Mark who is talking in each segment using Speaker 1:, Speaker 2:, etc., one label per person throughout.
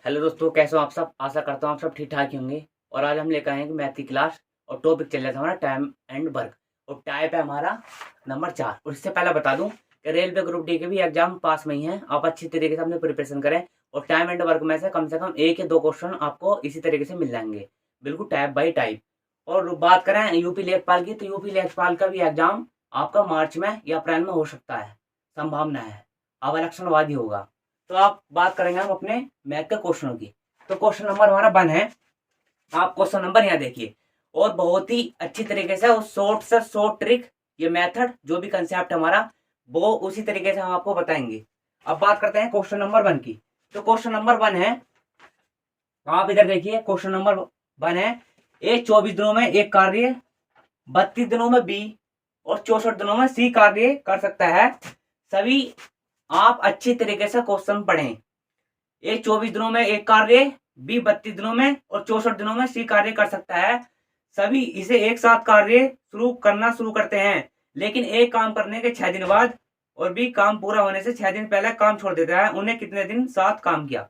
Speaker 1: Hello दोस्तों, कैसे हो आप सब। आशा करता हूँ आप सब ठीक ठाक ही होंगे। और आज हम लेकर आए हैं कि मैथ की क्लास और टॉपिक चल रहा था हमारा टाइम एंड वर्क और टाइप है हमारा नंबर 4। और इससे पहले बता दूं कि रेलवे ग्रुप डी के भी एग्जाम पास में ही हैं। आप अच्छी तरीके से अपने प्रिपरेशन करें और टाइम एंड वर्क में से कम एक या दो क्वेश्चन आपको इसी तरीके से मिल जाएंगे, बिल्कुल टाइप बाई टाइप। और बात करें यूपी लेखपाल की, तो यूपी लेखपाल का भी एग्जाम आपका मार्च में या अप्रैल में हो सकता है, संभावना है। अब इलेक्शन बाद ही होगा। तो आप बात करेंगे हम अपने मैथ के क्वेश्चनों की। तो क्वेश्चन नंबर हमारा 1 है। आप क्वेश्चन नंबर यहाँ देखिए और बहुत ही अच्छी तरीके से शॉर्ट से शॉर्ट ट्रिक, ये मेथड जो भी कंसेप्ट हमारा वो उसी तरीके से हम आपको बताएंगे। अब बात करते हैं क्वेश्चन नंबर 1 की। तो क्वेश्चन नंबर 1 है, आप इधर देखिए क्वेश्चन नंबर 1 है, ए 24 दिनों में एक कार्य, 32 दिनों में बी और 64 दिनों में सी कार्य कर सकता है। सभी आप अच्छी तरीके से क्वेश्चन पढ़ें। ए 24 दिनों में एक कार्य, बी 32 दिनों में और 64 दिनों में सी कार्य कर सकता है। सभी इसे एक साथ कार्य शुरू करते हैं, लेकिन एक काम करने के 6 दिन बाद और बी काम पूरा होने से 6 दिन पहले काम छोड़ देता है। उन्हें कितने दिन साथ काम किया।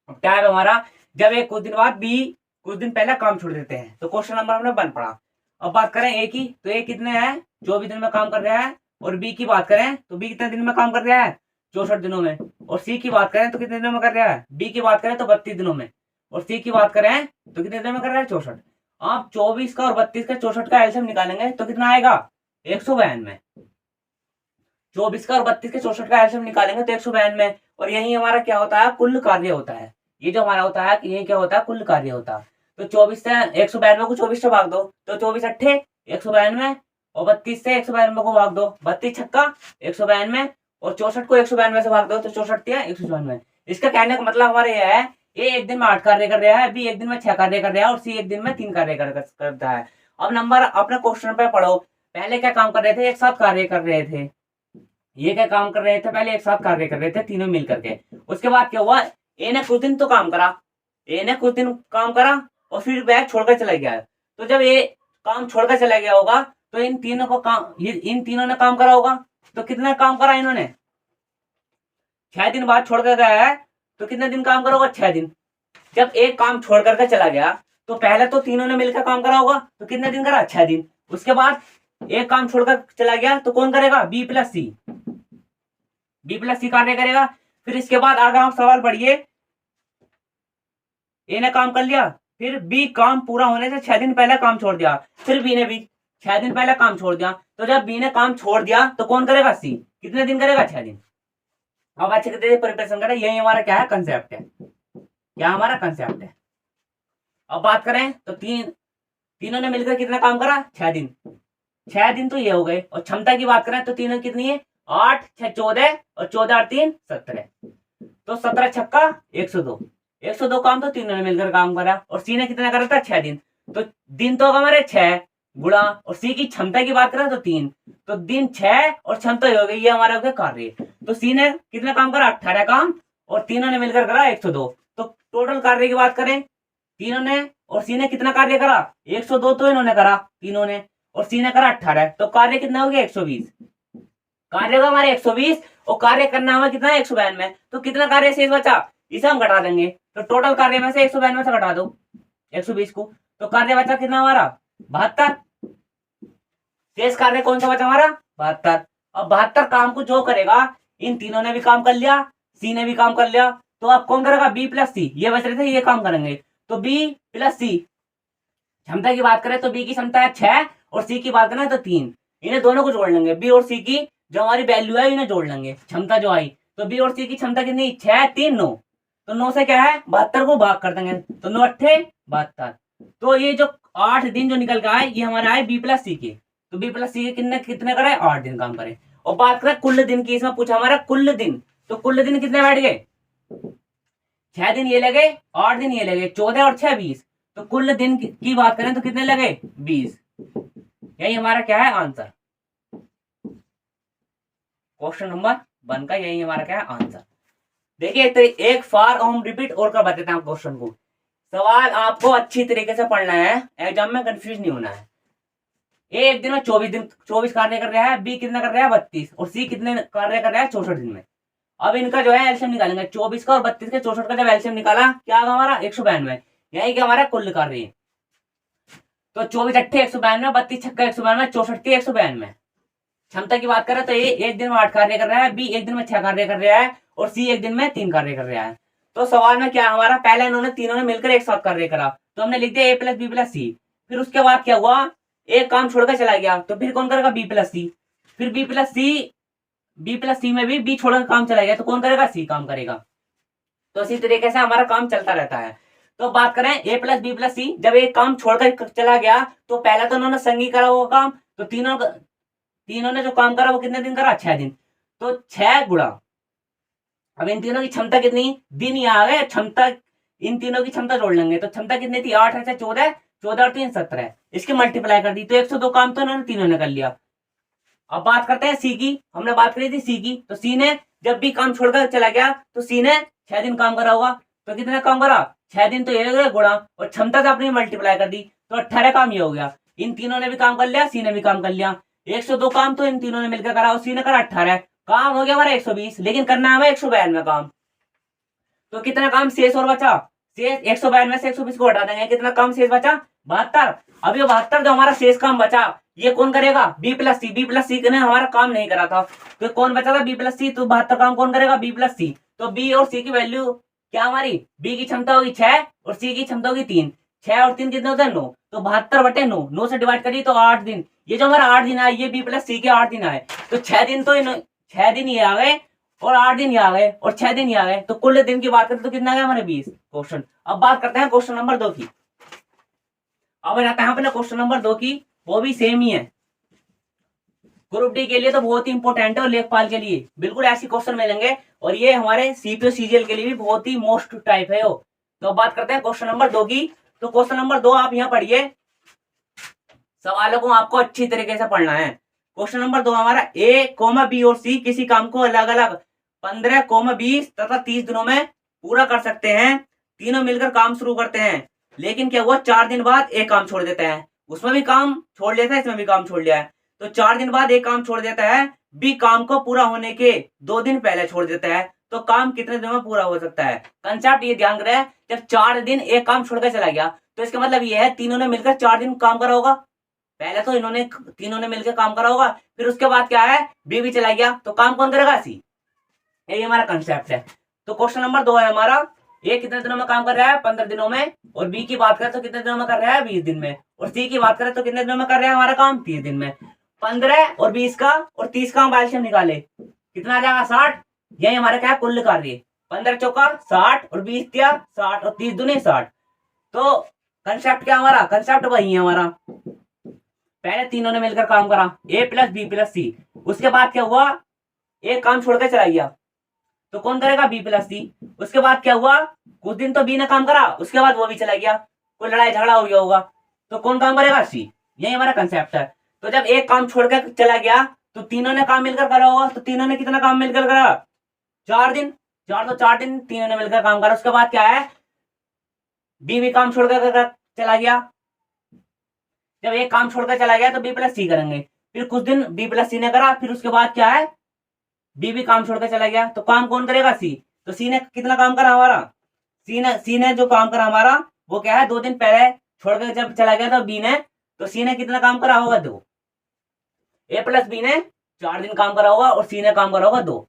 Speaker 1: क्या है हमारा, जब एक कुछ दिन बाद बी कुछ दिन पहले काम छोड़ देते हैं। तो क्वेश्चन नंबर हमने 1 पढ़ा। अब बात करें ए की, तो ए कितने हैं, 24 दिन में काम कर रहा है। और बी की बात करें तो बी कितने दिन में काम कर रहा है, 64 दिनों में। और सी की बात करें तो कितने दिनों में कर रहा है, बी की बात करें तो 32 दिनों में और सी की बात करें तो कितने दिनों में कर रहा है, 64। आप 24 का और 32 का 64 का एलसीएम निकालेंगे तो कितना आएगा, 192। 24 का और 32 के 64 का एलसीएम निकालेंगे तो 192। और यही हमारा क्या होता है, कुल कार्य होता है। ये जो हमारा होता है कि ये क्या होता है, कुल कार्य होता है। तो 24 से 192 को 24 से भाग दो तो 24 अट्ठे 192 और 32 से 192 को भाग दो, 32 छक्का 192 और 64 को 192 से भाग दो तो 64 192। इसका कहने का मतलब हमारे यह है, ए एक दिन में 8 कार्य कर रहा है, बी एक दिन में 6 कार्य कर रहा है और सी एक दिन में 3 कार्य करता है। अब नंबर अपने क्वेश्चन पे पढ़ो। पहले क्या काम कर रहे थे, एक साथ कार्य कर रहे थे। ये क्या काम कर रहे थे, पहले एक साथ कार्य कर रहे थे तीनों मिल करके। उसके बाद क्या हुआ, ए ने कुछ दिन तो काम करा, ए ने कुछ दिन काम करा और फिर बैग छोड़कर चला गया। तो जब ये काम छोड़कर चला गया होगा तो इन तीनों को काम, इन तीनों ने काम करा होगा। तो कितना काम करा इन्होंने, 6 दिन बाद छोड़कर गया है तो कितने दिन काम करा होगा, 6 दिन। जब एक काम छोड़ करके चला गया तो पहले तो तीनों ने मिलकर काम करा होगा, तो कितने दिन करा, 6 दिन। उसके बाद एक काम छोड़कर चला गया तो कौन करेगा, बी प्लस सी, बी प्लस सी कार्य करेगा। फिर इसके बाद आगे आप सवाल पढ़िए, ए ने काम कर लिया, फिर बी काम पूरा होने से 6 दिन पहले काम छोड़ दिया, फिर बी ने भी 6 दिन पहले काम छोड़ दिया। तो जब बी ने काम छोड़ दिया तो कौन करेगा, सी। कितने दिन करेगा, 6 दिन। अब अच्छे से प्रिपरेशन करें, यही हमारा क्या है, कंसेप्ट है, क्या हमारा कंसेप्ट है। अब बात करें तो तीनों ने मिलकर कितना काम करा, 6 दिन। 6 दिन तो ये हो गए। और क्षमता की बात करें तो तीनों कितनी है, 8 6 14 और 14 और 3 17। तो 17 छक्का 102, 102 काम तो तीनों ने मिलकर काम करा। और सी ने कितना करा था, 6 दिन। तो दिन तो हमारे 6 गुणा, और सी की क्षमता की बात करें तो 3, तो दिन 6 और क्षमता हो गई, ये हमारा हो गया कार्य। तो सी ने कितना काम करा, 18 काम और तीनों ने मिलकर करा 102। तो टोटल कार्य की बात करें, तीनों ने और सी ने कितना कार्य करा, 102 तो इन्होंने करा तीनों ने और सी ने करा 18। तो कार्य कितना हो गया, 120। कार्य का हमारे 120 और कार्य करना हमें कितना है, 192। तो कितना कार्य शेष बचा, इसे हम घटा देंगे। तो टोटल कार्य में से 192 से घटा दो 120 को, तो कार्य बचा कितना हमारा, 72। शेष कार्य कौन सा बचा हमारा, 72। अब 72 काम को जो करेगा, इन तीनों ने भी काम कर लिया, सी ने भी काम कर लिया, तो अब कौन करेगा, बी प्लस सी। ये बच रहे थे, ये काम करेंगे। तो बी प्लस सी, क्षमता की बात करें तो बी की क्षमता है 6 और सी की बात करें तो 3। इन्हें दोनों को जोड़ लेंगे, बी और सी की जो हमारी वैल्यू है इन्हें जोड़ लेंगे, क्षमता जो आई। तो बी और सी की क्षमता कितनी, 6 3 9। तो 9 से क्या है, 72 को भाग कर देंगे, तो 9 अट्ठे 72। तो ये जो 8 दिन जो निकल के आए, ये हमारे आए बी प्लस सी के। तो बी प्लस सी के कितने कितने करे, 8 दिन काम करे। और बात करें कुल दिन की, इसमें पूछा हमारा कुल दिन, तो कुल दिन कितने बैठ गए, 6 दिन ये लगे, 8 दिन ये लगे, 14 और 6 20। तो कुल दिन की बात करें तो कितने लगे, 20। यही हमारा क्या है, आंसर। क्वेश्चन नंबर 1 का यही हमारा क्या है, आंसर। देखिए तो एक फार हम रिपीट और कर बताते हैं क्वेश्चन को। सवाल आपको अच्छी तरीके से पढ़ना है, एग्जाम में कंफ्यूज नहीं होना है। ए एक दिन में 24 कार्य कर रहा है, बी कितना कर रहा है, 32 और सी कितने कार्य कर रहा है, 64 दिन में। अब इनका जो है एलसीएम निकालेंगे, 24 का और 32 का 64 का जब एलसीएम निकाला क्या आगा हमारा 192, यही कि हमारा कुल कार्य है। तो 24 अट्ठे 192, 32 छक्का 192, 64 192। क्षमता की बात करें तो ए एक दिन में 8 कार्य कर रहा है, बी एक दिन में 6 कार्य कर रहा है और सी एक दिन में 3 कार्य कर रहा है। तो सवाल में क्या हमारा पहले इन्होंने तीनों ने मिलकर एक साथ कार्य करा, तो हमने लिख दिया ए प्लस बी प्लस सी। फिर उसके बाद क्या हुआ, एक काम छोड़कर चला गया, तो फिर कौन करेगा बी प्लस सी। फिर बी प्लस सी में भी बी छोड़कर काम चला गया, तो कौन करेगा सी काम करेगा। तो इसी तरीके से हमारा काम चलता रहता है। तो बात करें ए प्लस बी प्लस सी, जब एक काम छोड़कर चला गया तो पहला तो उन्होंने संगी करा वो काम, तो तीनों ने जो काम करा वो कितने दिन करा 6 दिन। तो 6 गुणा, अब इन तीनों की क्षमता कितनी, दिन ही आ गए, क्षमता इन तीनों की क्षमता जोड़ लेंगे तो क्षमता कितनी थी 8 है 14, 14 और 3 17, इसकी मल्टीप्लाई कर दी तो 102 काम तो इन्होंने तीनों ने कर लिया। अब बात करते हैं सी की, हमने बात करी थी सी की। तो सी ने जब भी काम छोड़कर चला गया तो सी ने 6 दिन काम करा होगा, तो कितने काम करा 6 दिन, तो ये गुणा और क्षमता से अपनी मल्टीप्लाई कर दी तो 18 काम ये हो गया। इन तीनों ने भी काम कर लिया, सी ने भी काम कर लिया, 102 काम तो इन तीनों ने मिलकर करा और सी ने करा 18, काम हो गया हमारा 120, लेकिन करना है हमें 192 काम। तो कितना काम शेष और बचा, शेष 192 से 120 को हटा देंगे, कितना काम शेष बचा 72। अब ये 72 जो हमारा शेष काम बचा ये कौन करेगा बी प्लस सी। बी प्लस सी ने हमारा काम नहीं करा था, तो कौन बचा था बी प्लस सी, तो 72 काम कौन करेगा बी प्लस सी। तो बी और सी की वैल्यू क्या हमारी, बी की क्षमता होगी 6 और सी की क्षमता होगी 3, 6 और 3 कितने होते हैं 9, तो 72/9, 9 से डिवाइड करिए तो 8 दिन, ये जो हमारा 8 दिन आए ये बी प्लस सी के 8 दिन आए, तो 6 दिन तो 6 दिन ये आ गए और 8 दिन ये आ गए और 6 दिन ये आ गए, तो कुल दिन की बात करें तो कितना आ गया हमारे 20 क्वेश्चन। अब बात करते हैं क्वेश्चन नंबर 2 की। अब आता है अपने क्वेश्चन नंबर 2 की, वो भी सेम ही है, ग्रुप डी के लिए तो बहुत ही इंपॉर्टेंट है और लेखपाल के लिए बिल्कुल ऐसी क्वेश्चन मिलेंगे, और ये हमारे सीपीओ सीजीएल के लिए भी बहुत ही मोस्ट टाइप है। तो बात करते हैं क्वेश्चन नंबर 2 की। तो क्वेश्चन नंबर 2 आप यहाँ पढ़िए, सवालों को आपको अच्छी तरीके से पढ़ना है। क्वेश्चन नंबर 2 हमारा ए, बी और सी किसी काम को अलग अलग 15, 20 तथा 30 दिनों में पूरा कर सकते हैं। तीनों मिलकर काम शुरू करते हैं, लेकिन क्या हुआ 4 दिन बाद एक काम छोड़ देता है, उसमें भी काम छोड़ लेता है, इसमें भी काम छोड़ लिया है। तो 4 दिन बाद एक काम छोड़ देता है, बी काम को पूरा होने के 2 दिन पहले छोड़ देता है, तो काम कितने दिनों में पूरा हो सकता है। कंसेप्ट ये ध्यान रहे, जब 4 दिन एक काम छोड़कर चला गया तो इसका मतलब ये है तीनों ने मिलकर 4 दिन काम करा होगा, पहले तो तीनों ने मिलकर काम करा होगा, फिर उसके बाद क्या है बी भी चला गया, तो काम कौन करेगा सी, यही हमारा कंसेप्ट है। तो क्वेश्चन नंबर 2 है हमारा, ए कितने दिनों में काम कर रहा है 15 दिनों में, और बी की बात करें तो कितने दिनों में कर रहा है 20 दिन में, और सी की बात करें तो कितने दिनों में कर रहा है हमारा काम 30 दिन में। 15 और 20 का और 30 का हम एलसीएम निकाले, कितना आ जाएगा 60, यही हमारा क्या है कुल कार्य, 15 चौका 60 और 20 दिया 60 और 30 दूनी 60। तो कंसेप्ट क्या हमारा, कंसेप्ट वही है हमारा, पहले तीनों ने मिलकर काम करा ए प्लस बी प्लस सी, उसके बाद क्या हुआ एक काम छोड़कर चला गया, तो कौन करेगा बी प्लस सी। उसके बाद क्या हुआ कुछ दिन तो बी ने काम करा, उसके बाद वो भी चला गया, कोई लड़ाई झगड़ा हो गया होगा, तो कौन काम करेगा सी, यही हमारा कंसेप्ट है। तो जब एक काम छोड़कर चला गया तो तीनों ने काम मिलकर करा होगा, तो तीनों ने कितना काम मिलकर करा 4 दिन, 4 दिन तीनों ने मिलकर काम करा। उसके बाद क्या है बी भी काम छोड़कर चला गया, जब एक काम छोड़कर चला गया तो बी प्लस सी करेंगे, फिर कुछ दिन बी प्लस सी ने करा, फिर उसके बाद क्या है बी भी काम छोड़कर चला गया, तो काम कौन करेगा सी। तो सी ने कितना काम करा हमारा, सी ने जो काम करा हमारा वो क्या है 2 दिन पहले छोड़कर जब चला गया था बी ने, तो सी ने कितना काम करा होगा 2, ए प्लस बी ने 4 दिन काम करा होगा और सी ने काम करा होगा 2।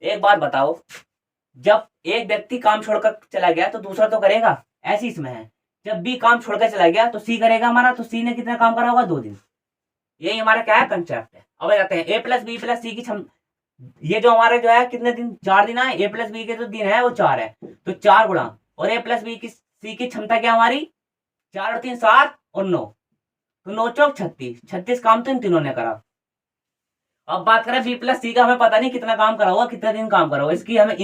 Speaker 1: एक बात बताओ, जब एक व्यक्ति काम छोड़कर चला गया तो दूसरा तो करेगा, ऐसी इसमें है, जब बी काम छोड़कर चला गया तो सी करेगा हमारा, तो सी ने कितना काम करा होगा 2 दिन, यही हमारा क्या है कंसेप्ट है। अब जाते हैं ए प्लस बी प्लस सी की ये जो हमारे जो है कितने दिन 4 दिन है, ए प्लस बी के जो दिन है वो 4 है, तो 4 गुणा और ए प्लस बी की सी की क्षमता क्या हमारी 4 और 3 7 और 9, तो 9 चौक 36 काम तो इन तीनों ने करा। अब बात करें बी प्लस सी का, हमें पता नहीं कितना काम करा होगा, कितना दिन काम करा होगा, इसकी हमें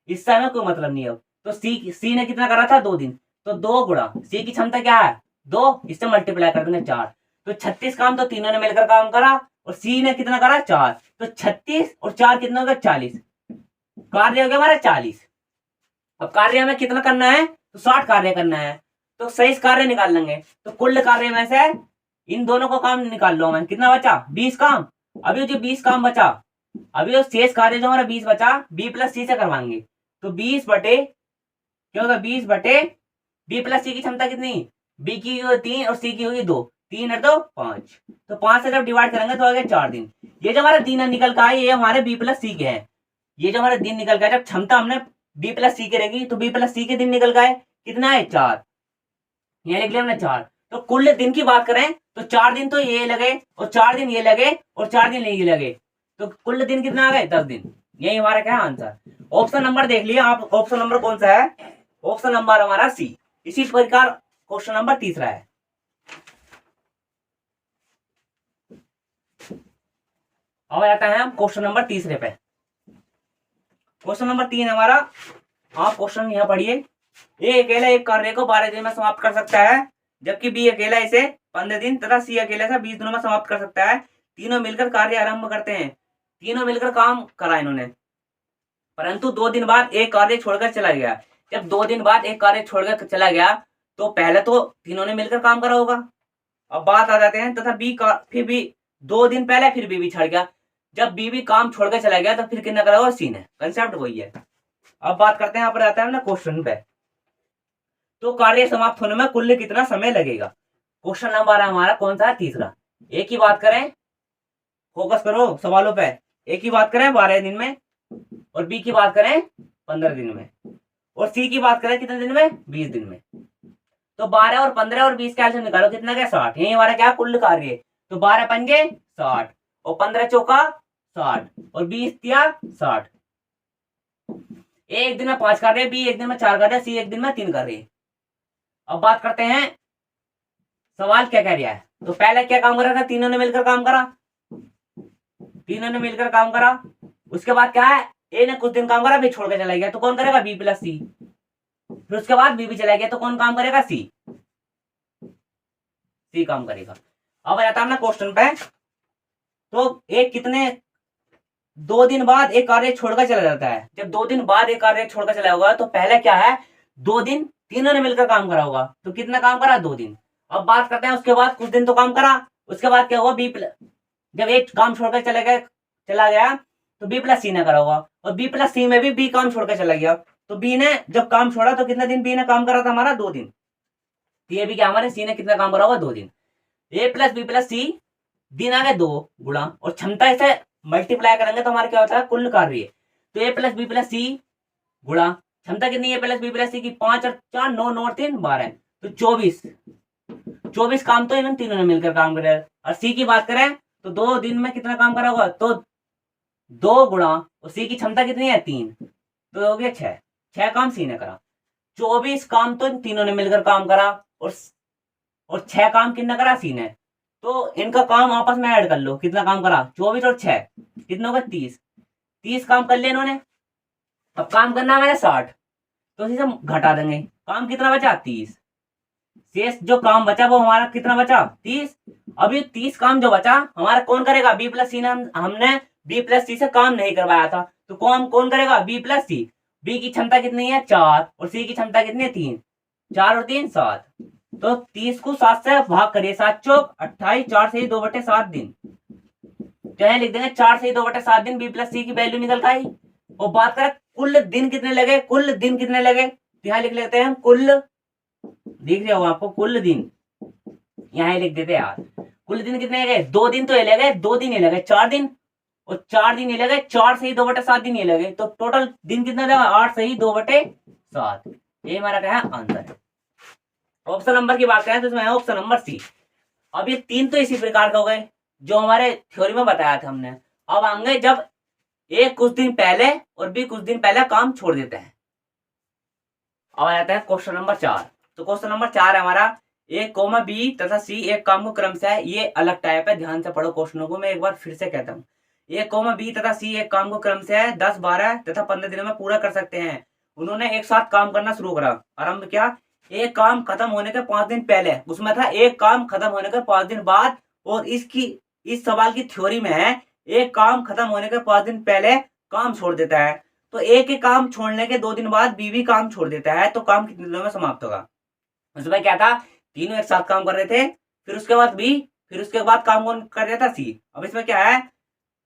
Speaker 1: इससे हमें कोई मतलब नहीं है। तो सी ने कितना करा था 2 दिन, तो 2 गुणा सी की क्षमता क्या है 2, इससे मल्टीप्लाई कर देंगे 4, तो 36 काम तो तीनों ने मिलकर काम करा और सी ने कितना करा 4, तो 36 और 4 कितना होगा 40, कार्य हो गया हमारा 40। अब कार्य हमें कितना करना है तो 60 कार्य करना है, तो सही कार्य निकाल लेंगे, तो कुल कार्य में से इन दोनों को काम निकाल लो, हमें कितना बचा 20 काम। अभी जो 20 काम बचा अभी जो शेष कार्य जो हमारा 20 बचा बी प्लस सी से करवाएंगे, तो 20 बटे क्या होगा, 20 बटे बी प्लस सी की क्षमता कितनी, बी की होगी 3 और सी की होगी 2, 3 और 2 5, तो 5 से जब डिवाइड करेंगे तो आ गया 4 दिन। ये जो हमारा दिन निकल का है ये हमारे बी प्लस सी के हैं। ये जो हमारा दिन निकल गया, जब क्षमता हमने बी प्लस सी की रहेगी तो बी प्लस सी के दिन निकल गए कितना है 4, ये लिख लिया हमने 4। तो कुल दिन की बात करें तो 4 दिन तो ये लगे और 4 दिन ये लगे और 4 दिन ये लगे, तो कुल दिन कितना आ गए 10 दिन। यही हमारा क्या आंसर। ऑप्शन नंबर देख लिया आप, ऑप्शन नंबर कौन सा है, ऑप्शन नंबर हमारा सी। इसी प्रकार क्वेश्चन नंबर तीसरा है। अब आता है हम क्वेश्चन नंबर तीसरे पे। क्वेश्चन नंबर 3 हमारा, आप क्वेश्चन यहाँ पढ़िए। ए अकेला एक कार्य को 12 दिन में समाप्त कर सकता है, जबकि बी अकेला इसे 15 दिन तथा सी अकेला इसे 20 दिनों में समाप्त कर सकता है। तीनों मिलकर कार्य आरंभ करते हैं, तीनों मिलकर काम करा इन्होंने, परंतु 2 दिन बाद एक कार्य छोड़कर चला गया। जब 2 दिन बाद एक कार्य छोड़कर चला गया तो पहले तो तीनों ने मिलकर काम करा होगा। अब बात आ जाते हैं तथा बी का फिर भी 2 दिन पहले फिर बी भी छड़ गया। जब बी भी काम छोड़कर चला गया तो फिर कितना करा होगा, सी ने। कंसेप्ट वही है। अब बात करते हैं, यहाँ पर आता है ना क्वेश्चन पे, तो कार्य समाप्त होने में कुल कितना समय लगेगा। क्वेश्चन नंबर है हमारा कौन सा है, तीसरा। एक ही बात करें, फोकस करो सवालों पे। एक की बात करें 12 दिन में, और बी की बात करें 15 दिन में, और सी की बात करें कितने दिन में, 20 दिन में। तो 12 और 15 और 20 कैलसियम निकालो, कितना क्या 60। यही हमारा क्या कुल कार्य। तो 12 पंजे 60 और 15 चौका 60 और 20 तिया 60। एक दिन में 5 कार्य, बी एक दिन में 4 कार्य, सी एक दिन में 3 कार्य। अब बात करते हैं सवाल क्या कह रहा है। तो पहले क्या काम करा था, तीनों ने मिलकर काम करा, तीनों ने मिलकर काम करा। उसके बाद क्या है, ए ने कुछ दिन काम करा फिर छोड़ के चला गया, तो कौन करेगा, बी प्लस सी। फिर उसके बाद बी भी चला गया तो कौन काम करेगा, सी, सी काम करेगा। अब आता है ना क्वेश्चन पे, तो एक कितने 2 दिन बाद एक कार्य छोड़कर चला जाता है। जब 2 दिन बाद एक कार्य छोड़कर चला होगा तो पहले क्या है, 2 दिन तीनों ने मिलकर काम करा होगा, तो कितना काम करा, 2 दिन। अब बात करते हैं उसके बाद कुछ दिन तो काम करा, उसके बाद क्या हुआ, बी प्लस, जब एक काम छोड़कर चला गया तो बी प्लस सी ने करा होगा, और बी प्लस सी में भी बी काम छोड़कर चला गया, तो बी ने जब काम छोड़ा तो कितने दिन बी ने काम करा था, हमारा 2 दिन। ये भी क्या हमारे सी ने कितना काम करा होगा, 2 दिन। ए प्लस बी प्लस सी, दिन आ गए 2 गुणा, और क्षमता इसे मल्टीप्लाई करेंगे तो हमारा क्या होता है, कुल कार्य। तो ए प्लस बी प्लस सी गुणा क्षमता कितनी है, प्लस बी प्लस सी की 5 और 4 9 9 और 3 12, तो 24 काम तो इन तीनों ने मिलकर काम करे। और सी की बात करें तो 2 दिन में कितना काम करा होगा, तो 2 गुणा, और सी की क्षमता कितनी है 3, तो हो गया 6 काम सी ने करा। 24 काम तो इन तीनों ने मिलकर काम करा, और 6 काम कितना करा, सी ने। तो इनका काम आपस में ऐड कर लो, कितना काम करा, 24 और 6 कितना होगा, 30 काम कर लिया इन्होंने। अब काम करना है मैंने 60, तो इसे हम घटा देंगे, काम कितना बचा, 30। शेष जो काम बचा वो हमारा कितना बचा, 30। अब ये 30 काम जो बचा हमारा कौन करेगा, बी प्लस सी ने, हमने बी प्लस सी से काम नहीं करवाया था, तो कौन करेगा, बी प्लस सी। बी की क्षमता कितनी है 4 और सी की क्षमता कितनी है 3, 4 और 3 7। तो 30 को 7 से भाग करिए, 7 चौक 28, 4 से 2/7 दिन। तो यहाँ लिख देंगे 4 से 2/7 दिन बी प्लस सी की वैल्यू निकल का आई। और बात करें कुल दिन कितने लगे, कुल दिन कितने लगे, तो यहाँ लिख लेते हैं कुल, दिख रहे हो आपको कुल दिन, यहाँ लिख देते यार, कुल दिन कितने लगे, 2 दिन तो ये लगे, 2 दिन ये लगे 4 दिन, और 4 दिन ये लगे, 4 से 2/7 दिन ये लगे, तो टोटल दिन कितना लगा, 8 से 2/7। ये हमारा क्या है, आंसर है। ऑप्शन नंबर की बात करें तो इसमें है ऑप्शन नंबर सी। अब ये 3 तो इसी प्रकार के हो गए जो हमारे थ्योरी में बताया था हमने। अब आएंगे जब ए कुछ दिन पहले और बी कुछ दिन पहले काम छोड़ देते हैं। अब आ जाता है क्वेश्चन नंबर 4। तो क्वेश्चन नंबर 4 है हमारा, ए कोमा बी तथा सी एक काम को क्रम से है, ये अलग टाइप है, ध्यान से पढ़ो क्वेश्चनों को, मैं एक बार फिर से कहता हूँ। ए कोमा बी तथा सी एक काम को क्रम से है 10 12 तथा 15 दिनों में पूरा कर सकते हैं। उन्होंने एक साथ काम करना शुरू करा, आरंभ किया एक काम खत्म होने के 5 दिन पहले, उसमें था एक काम खत्म होने के 5 दिन बाद, और इस सवाल की थ्योरी में है एक काम खत्म होने के 5 दिन पहले काम छोड़ देता है, तो ए के काम छोड़ने के 2 दिन बाद बी भी काम छोड़ देता है, तो काम कितने दिनों में समाप्त होगा। उसमें क्या था, तीनों एक साथ काम कर रहे थे, फिर उसके बाद बी, फिर उसके बाद काम कौन कर रहा था, सी। अब इसमें क्या है,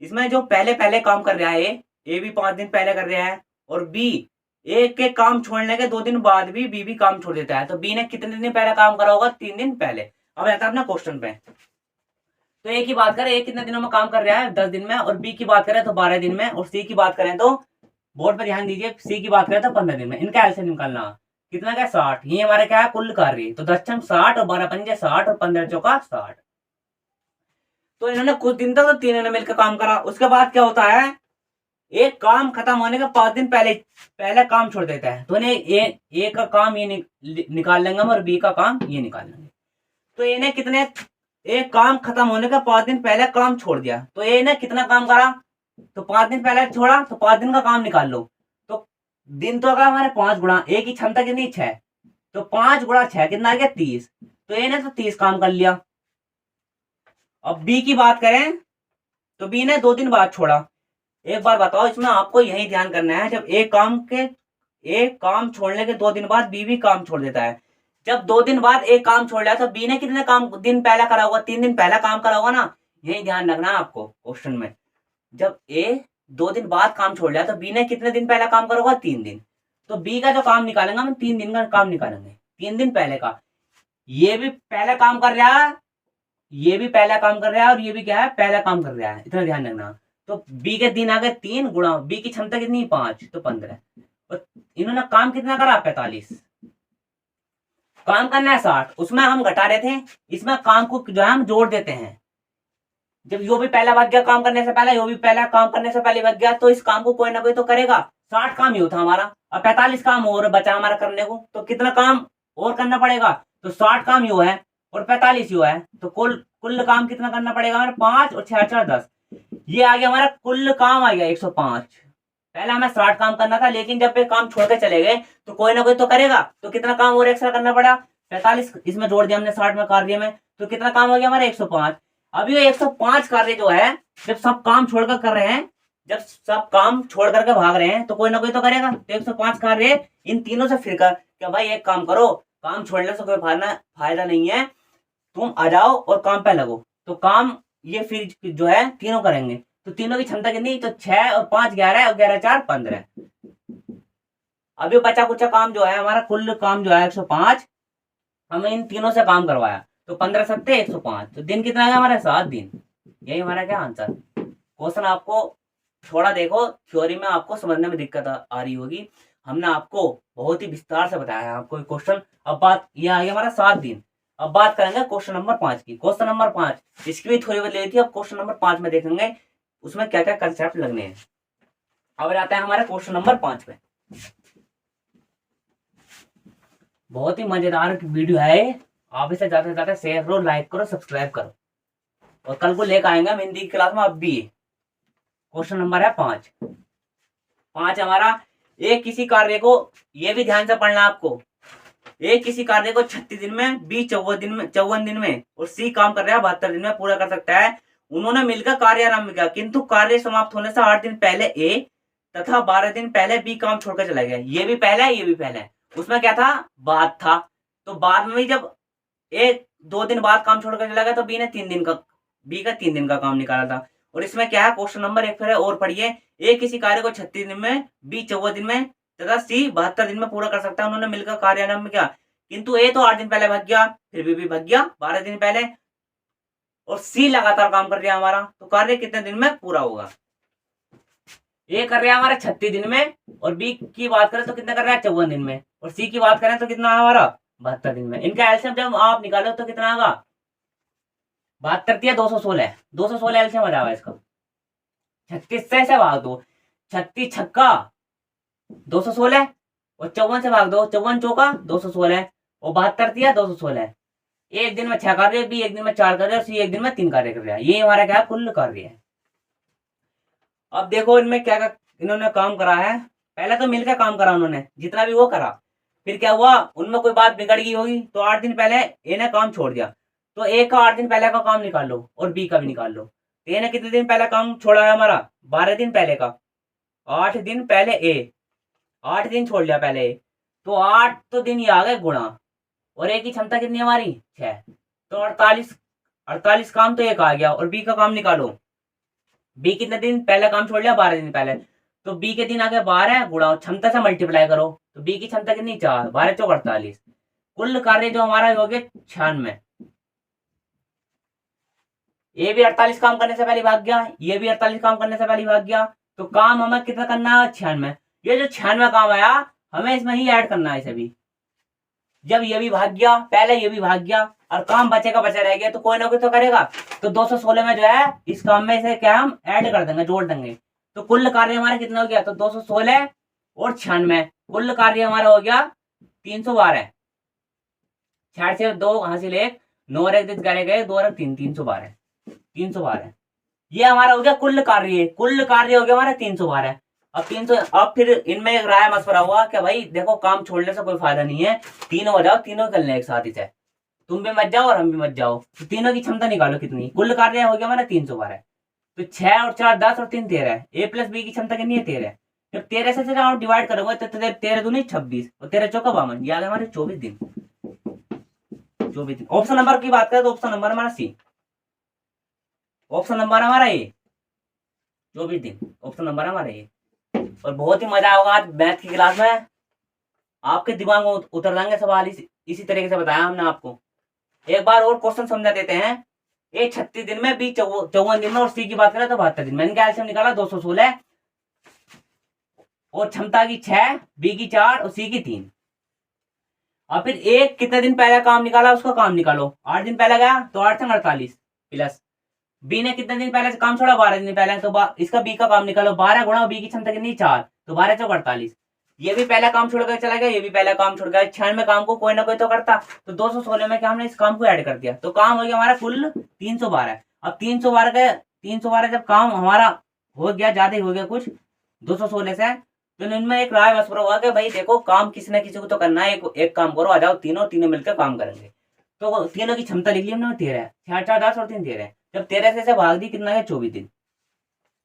Speaker 1: इसमें जो पहले पहले काम कर रहा है ए भी 5 दिन पहले कर रहा है, और बी ए के काम छोड़ने के 2 दिन बाद भी बी भी काम छोड़ देता है। तो बी ने कितने दिन पहले काम करा होगा? 3 दिन पहले। अब आता है अपना क्वेश्चन पे। तो ए की बात करें, ए कितने दिनों में काम कर रहा है? 10 दिन में। और बी की बात करें तो 12 दिन में। और सी की बात करें तो, बोर्ड पर ध्यान दीजिए, सी की बात करें तो 15 दिन में। इनका एलसीएम निकालना कितना क्या? 60। ये हमारा क्या है? कुल कार्य। तो 10 छंग 60 और 12 पंजे 60 और 15 चौका 60। तो इन्होंने कुछ दिन तक तो तीनों ने मिलकर काम करा। उसके बाद क्या होता है? एक काम खत्म होने के 5 दिन पहले पहले काम छोड़ देता है। तो इन्हें ए का काम ये निकाल लेंगे हम, और बी का काम ये निकाल लेंगे। तो इन्हें कितने, एक काम खत्म होने के 5 दिन पहले काम छोड़ दिया। तो ए ने कितना काम करा? तो 5 दिन पहले छोड़ा, तो 5 दिन का काम निकाल लो। तो दिन तो अगर हमारे 5 गुणा, ए की क्षमता कितनी? 6। तो 5 गुणा 6 कितना आ गया? 30। तो ए ने तो 30 काम कर लिया। अब बी की बात करें तो बी ने 2 दिन बाद छोड़ा। एक बार बताओ, इसमें आपको यही ध्यान करना है, जब एक काम छोड़ने के 2 दिन बाद बी भी काम छोड़ देता है। जब 2 दिन बाद एक काम छोड़ लिया तो बी ने कितने काम दिन पहला करा होगा? 3 दिन पहला काम करा होगा ना। यही ध्यान रखना है आपको क्वेश्चन में। जब ए 2 दिन बाद काम छोड़ लिया तो बी ने कितने दिन पहला काम करा होगा? 3 दिन। तो बी का जो काम निकालेंगे हम 3 दिन का काम निकालेंगे, 3 दिन पहले का। ये भी पहला काम कर रहा है, ये भी पहला काम कर रहा है, और ये भी क्या है? पहला काम कर रहा है। इतना ध्यान रखना। तो बी के दिन आ गए 3 गुणा, बी की क्षमता कितनी? 5, तो 15। और इन्होंने काम कितना करा? 45। काम करना है 60, उसमें हम घटा रहे थे। इसमें काम को जो है हम जोड़ देते हैं। जब यो भी पहला भाग गया काम करने से पहले, यो भी पहला काम करने से पहले भाग गया, तो इस काम को कोई ना कोई तो करेगा। 60 काम ही था हमारा। अब 45 काम और बचा हमारा करने को, तो कितना काम और करना पड़ेगा? तो 60 काम यो है और 45 यो है, तो कुल कुल काम कितना करना पड़ेगा हमारे? 5 और 6 4 10। ये आ गया हमारा कुल काम आ गया 105। पहले हमें 60 काम करना था, लेकिन जब पे काम छोड़ के चले गए तो कोई ना कोई तो करेगा। तो कितना काम और एक्स्ट्रा करना पड़ा? 45 इसमें जोड़ दिया हमने 60 में कार्य में, तो कितना काम हो गया हमारा? 105। अब ये 105 कार्य जो है, जब सब काम छोड़कर कर रहे हैं, जब सब काम छोड़ करके भाग रहे हैं, तो कोई ना कोई तो करेगा। तो 105 कार्य इन तीनों से फिर कर क्या भाई एक काम करो, काम छोड़ने से कोई फायदा नहीं है, तुम आ जाओ और काम पे लगो। तो काम ये फिर जो है तीनों करेंगे। तो तीनों की क्षमता कितनी? तो 6 और 5 11 और 11 4 15। अभी बचा कुचा काम जो है हमारा, कुल काम जो है 105, हमें इन तीनों से काम करवाया। तो 15 सत्ते 105। तो दिन कितना है हमारा? 7 दिन। यही हमारा क्या आंसर। क्वेश्चन आपको थोड़ा देखो, थ्योरी में आपको समझने में दिक्कत आ रही होगी। हमने आपको बहुत ही विस्तार से बताया है आपको क्वेश्चन। अब बात ये आ गया हमारा 7 दिन। अब बात करेंगे क्वेश्चन नंबर 5 की। क्वेश्चन नंबर 5 इसकी भी थोड़ी बहुत लेती है। अब क्वेश्चन नंबर 5 में देखेंगे उसमें क्या क्या कंसेप्ट लगने हैं। अब आता है हमारे क्वेश्चन नंबर 5 पे। बहुत ही मजेदार वीडियो है, आप इसे ज्यादा से ज्यादा शेयर करो, लाइक करो, सब्सक्राइब करो। और कल को लेकर आएंगे हम हिंदी की क्लास में। अब भी क्वेश्चन नंबर है 5 हमारा, एक किसी कार्य को, ये भी ध्यान से पढ़ना आपको, एक किसी कार्य को 36 दिन में, बी 54 दिन में और सी काम कर रहा है 72 दिन में पूरा कर सकता है। उन्होंने मिलकर कार्य आरंभ किया, किंतु कार्य समाप्त होने से 8 दिन पहले ए तथा 12 दिन पहले बी काम छोड़कर चला गया। ये भी पहले है, ये भी पहले है। उसमें क्या था? बाद था। तो बाद में जब एक 2 दिन बाद काम छोड़कर चला गया, तो बी का 3 दिन का काम निकाला था। और इसमें क्या है? क्वेश्चन नंबर 1 फिर है और पढ़िए। ए किसी कार्य को 36 दिन में, बी 14 दिन में तथा सी 72 दिन में पूरा कर सकता है। उन्होंने मिलकर कार्य आरंभ किया, किंतु ए तो 8 दिन पहले भाग गया, फिर बी भी भाग गया 12 दिन पहले, और सी लगातार काम कर रहा है हमारा। तो कार्य कितने दिन में पूरा होगा? ए कर रहा है हमारा 36 दिन में, और बी की बात करें तो कितना कर रहा है? 54 दिन में, और सी की बात करें तो कितना है हमारा? 72 दिन में। इनका एलसीएम जब आप निकालो तो कितना होगा? 72 216, 216 एलसीएम आ जाएगा इसका। 36 से भाग दो, 36 छक्का 216, और 54 से भाग दो, 54 चौका 216, और 72 216। एक दिन में 6 कार्य, बी एक दिन में 4 कार्य, और सी एक दिन में 3 कार्य कर रहा है। ये हमारा क्या है? कुल कार्य है। अब देखो इनमें क्या क्या इन्होंने काम करा है। पहले तो मिलकर काम करा उन्होंने, जितना भी वो करा। फिर क्या हुआ? उनमें कोई बात बिगड़ गई होगी, तो 8 दिन पहले ए ने काम छोड़ दिया। तो ए का 8 दिन पहले का काम निकाल लो, और बी का भी निकाल लो। ए ने कितने दिन पहले काम छोड़ा है हमारा? 12 दिन पहले का। 8 दिन पहले ए, 8 दिन छोड़ लिया पहले ए, तो 8 तो दिन ये आ गए गुणा, और ए की क्षमता कितनी हमारी? 6। तो 48 काम तो एक आ गया, और बी का काम निकालो। बी कितने दिन पहले काम छोड़ लिया, 12 दिन पहले, तो बी के दिन आगे 12 गुणा क्षमता से मल्टीप्लाई करो, तो बी की क्षमता कितनी 4, 12 चौक 48, कुल कार्य जो हमारा हो गया 96। ये भी 48 काम करने से पहले भाग गया, ये भी 48 काम करने से पहले भाग गया, तो काम हमें कितना करना है 96। ये जो 96 काम आया हमें इसमें ही ऐड करना है सभी। जब ये भी भाग गया, पहले ये भी भाग गया और काम बचेगा बचा रह गया, तो कोई ना कोई तो करेगा। तो 216 में जो है इस काम में से क्या हम ऐड कर देंगे, जोड़ देंगे, तो कुल कार्य हमारा कितना हो गया, तो 216 और 96, कुल कार्य हमारा हो गया 312। 60 से 2 हासिल 1, 9 और 1 करे गए 2 और 3, 312, 312। ये हमारा हो गया कुल कार्य, कुल कार्य हो गया हमारा 312। अब 300, अब फिर इनमें एक राय मशवरा हुआ कि भाई देखो काम छोड़ने से कोई फायदा नहीं है, तीनों हो जाओ, तीनों कर लें एक साथ ही से, तुम भी मत जाओ और हम भी मत जाओ, तो तीनों की क्षमता निकालो कितनी, कुल कार्य हो गया हमारा 312। तो 6 और 4 10 और 3 13, ए प्लस बी की क्षमता कितनी है 13। जब 13 से डिवाइड करोगे तो 13 दूनी 26 और 13 चौका 52, याद है हमारे 24 दिन, 24 दिन। ऑप्शन नंबर की बात करें तो ऑप्शन नंबर हमारा सी, ऑप्शन नंबर हमारा ये 24 दिन, ऑप्शन नंबर हमारा ये। और बहुत ही मजा होगा आज मैथ की क्लास में, आपके दिमाग में उतर जाएंगे सवाल, इसी तरीके से बताया हमने आपको। एक बार और क्वेश्चन समझा देते हैं। ए 36 दिन में, बी 54 दिन में और सी की बात करें तो 72 दिन। मैंने कैल्शियम निकाला 216 और क्षमता की 6, बी की 4 और सी की 3। और फिर एक कितने दिन पहले काम निकाला उसका काम निकालो, 8 दिन पहले गया तो 8 से 48 प्लस बी ने कितने दिन पहले से काम छोड़ा, 12 दिन पहले, तो इसका बी का काम निकालो, 12 गुणा बी की क्षमता कितनी 4, तो 12 चौक 48। ये भी पहला काम छोड़ कर चला गया, ये भी पहला काम छोड़ गया, 96 काम को कोई ना कोई तो करता, तो 216 में क्या हमने इस काम को ऐड कर दिया, तो काम हो गया हमारा कुल 312। अब 312 जब काम हमारा हो गया, ज्यादा ही हो गया कुछ 216 से, तो इनमें एक राय मशवरा हुआ कि भाई देखो काम किसी न किसी को तो करना है, एक काम करो, आ जाओ तीनों मिलकर काम करेंगे। तो तीनों की क्षमता लिख ली हमने 13, 4 4 10 और 3 13। जब 13 से भाग दी कितना है 24 दिन,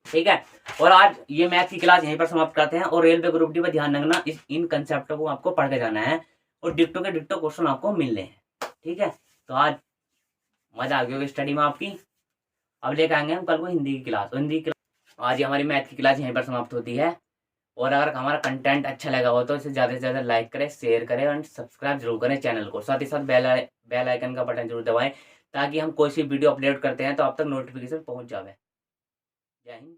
Speaker 1: ठीक है। और आज ये मैथ की क्लास यहीं पर समाप्त करते हैं, और रेलवे ग्रुप डी पर ध्यान रखना, इन कंसेप्टों को आपको पढ़ के जाना है, और डिक्टो के डिक्टो क्वेश्चन आपको मिलने हैं, ठीक है। तो आज मजा आ गई होगी स्टडी में आपकी। अब लेकर आएंगे हम कल को हिंदी की क्लास, हिंदी की आज हमारी मैथ की क्लास यहीं पर समाप्त होती है। और अगर हमारा कंटेंट अच्छा लगा हो तो इसे ज़्यादा से ज़्यादा लाइक करें, शेयर करें और सब्सक्राइब जरूर करें चैनल को, साथ ही साथ बेल आइकन का बटन जरूर दबाएं, ताकि हम कोई सी वीडियो अपलोड करते हैं तो आप तक नोटिफिकेशन पहुंच जाए। जय हिंद।